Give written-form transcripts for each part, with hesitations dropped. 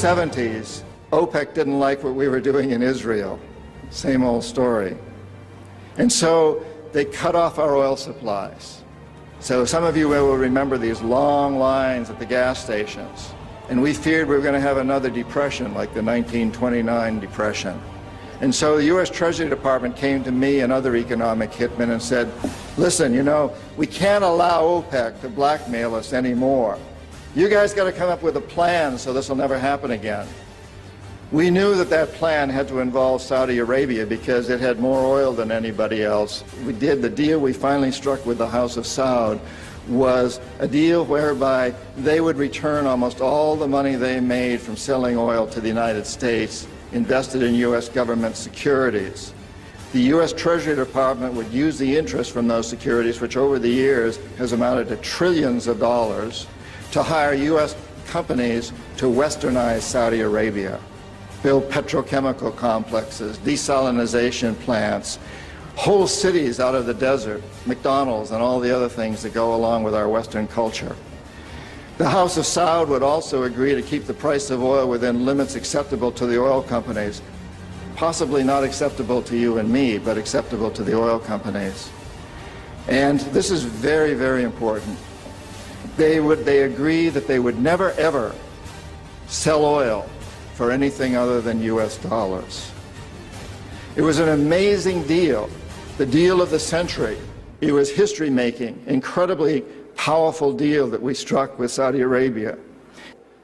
70s, OPEC didn't like what we were doing in Israel. Same old story. And so they cut off our oil supplies. So some of you will remember these long lines at the gas stations. And we feared we were going to have another depression like the 1929 depression. And so the U.S. Treasury Department came to me and other economic hitmen and said, listen, you know, we can't allow OPEC to blackmail us anymore. You guys got to come up with a plan so this will never happen again. We knew that that plan had to involve Saudi Arabia because it had more oil than anybody else. The deal we finally struck with the House of Saud was a deal whereby they would return almost all the money they made from selling oil to the United States, invested in U.S. government securities. The U.S. Treasury Department would use the interest from those securities, which over the years has amounted to trillions of dollars, to hire U.S. companies to westernize Saudi Arabia, build petrochemical complexes, desalinization plants, whole cities out of the desert, McDonald's and all the other things that go along with our Western culture. The House of Saud would also agree to keep the price of oil within limits acceptable to the oil companies, possibly not acceptable to you and me, but acceptable to the oil companies. And this is very, very important. They agree that they would never, ever sell oil for anything other than U.S. dollars. It was an amazing deal, the deal of the century. It was history-making, incredibly powerful deal that we struck with Saudi Arabia.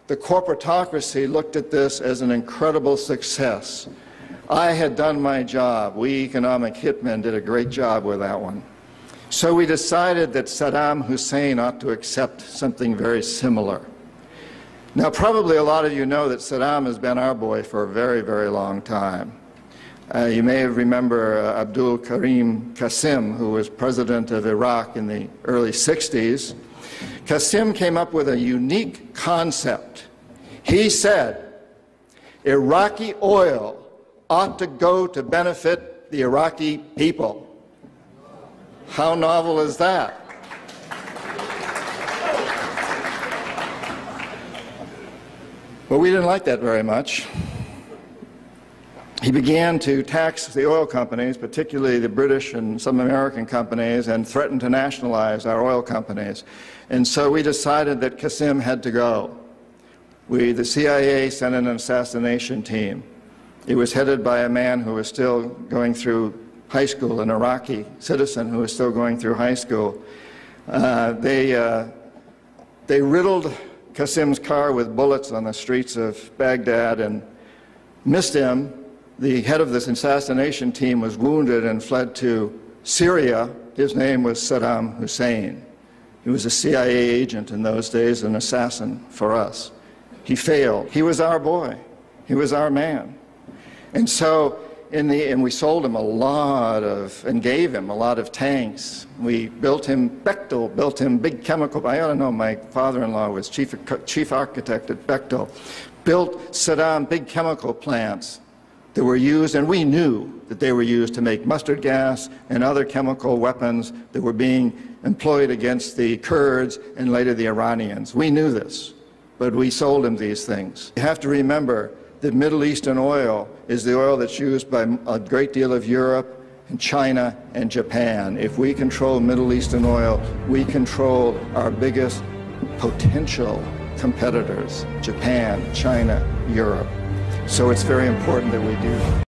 The corporatocracy looked at this as an incredible success. I had done my job. We economic hitmen did a great job with that one. So we decided that Saddam Hussein ought to accept something very similar. Now, probably a lot of you know that Saddam has been our boy for a very, very long time. You may remember Abdul Karim Qasim, who was president of Iraq in the early 60s. Qasim came up with a unique concept. He said, Iraqi oil ought to go to benefit the Iraqi people. How novel is that? But we didn't like that very much. He began to tax the oil companies, particularly the British and some American companies, and threatened to nationalize our oil companies. And so we decided that Qasim had to go. The CIA sent an assassination team. It was headed by a man who was still going through high school, an Iraqi citizen who was still going through high school. They riddled Qasim's car with bullets on the streets of Baghdad and missed him. The head of this assassination team was wounded and fled to Syria. His name was Saddam Hussein. He was a CIA agent in those days, an assassin for us. He failed. He was our boy. He was our man. And so, and we sold him a lot of, and gave him a lot of tanks. We built him, Bechtel built him big chemical, I ought to know, my father-in-law was chief architect at Bechtel, built Saddam big chemical plants that were used, and we knew that they were used to make mustard gas and other chemical weapons that were being employed against the Kurds and later the Iranians. We knew this, but we sold him these things. You have to remember that Middle Eastern oil is the oil that's used by a great deal of Europe and China and Japan. If we control Middle Eastern oil, we control our biggest potential competitors, Japan, China, Europe. So it's very important that we do that.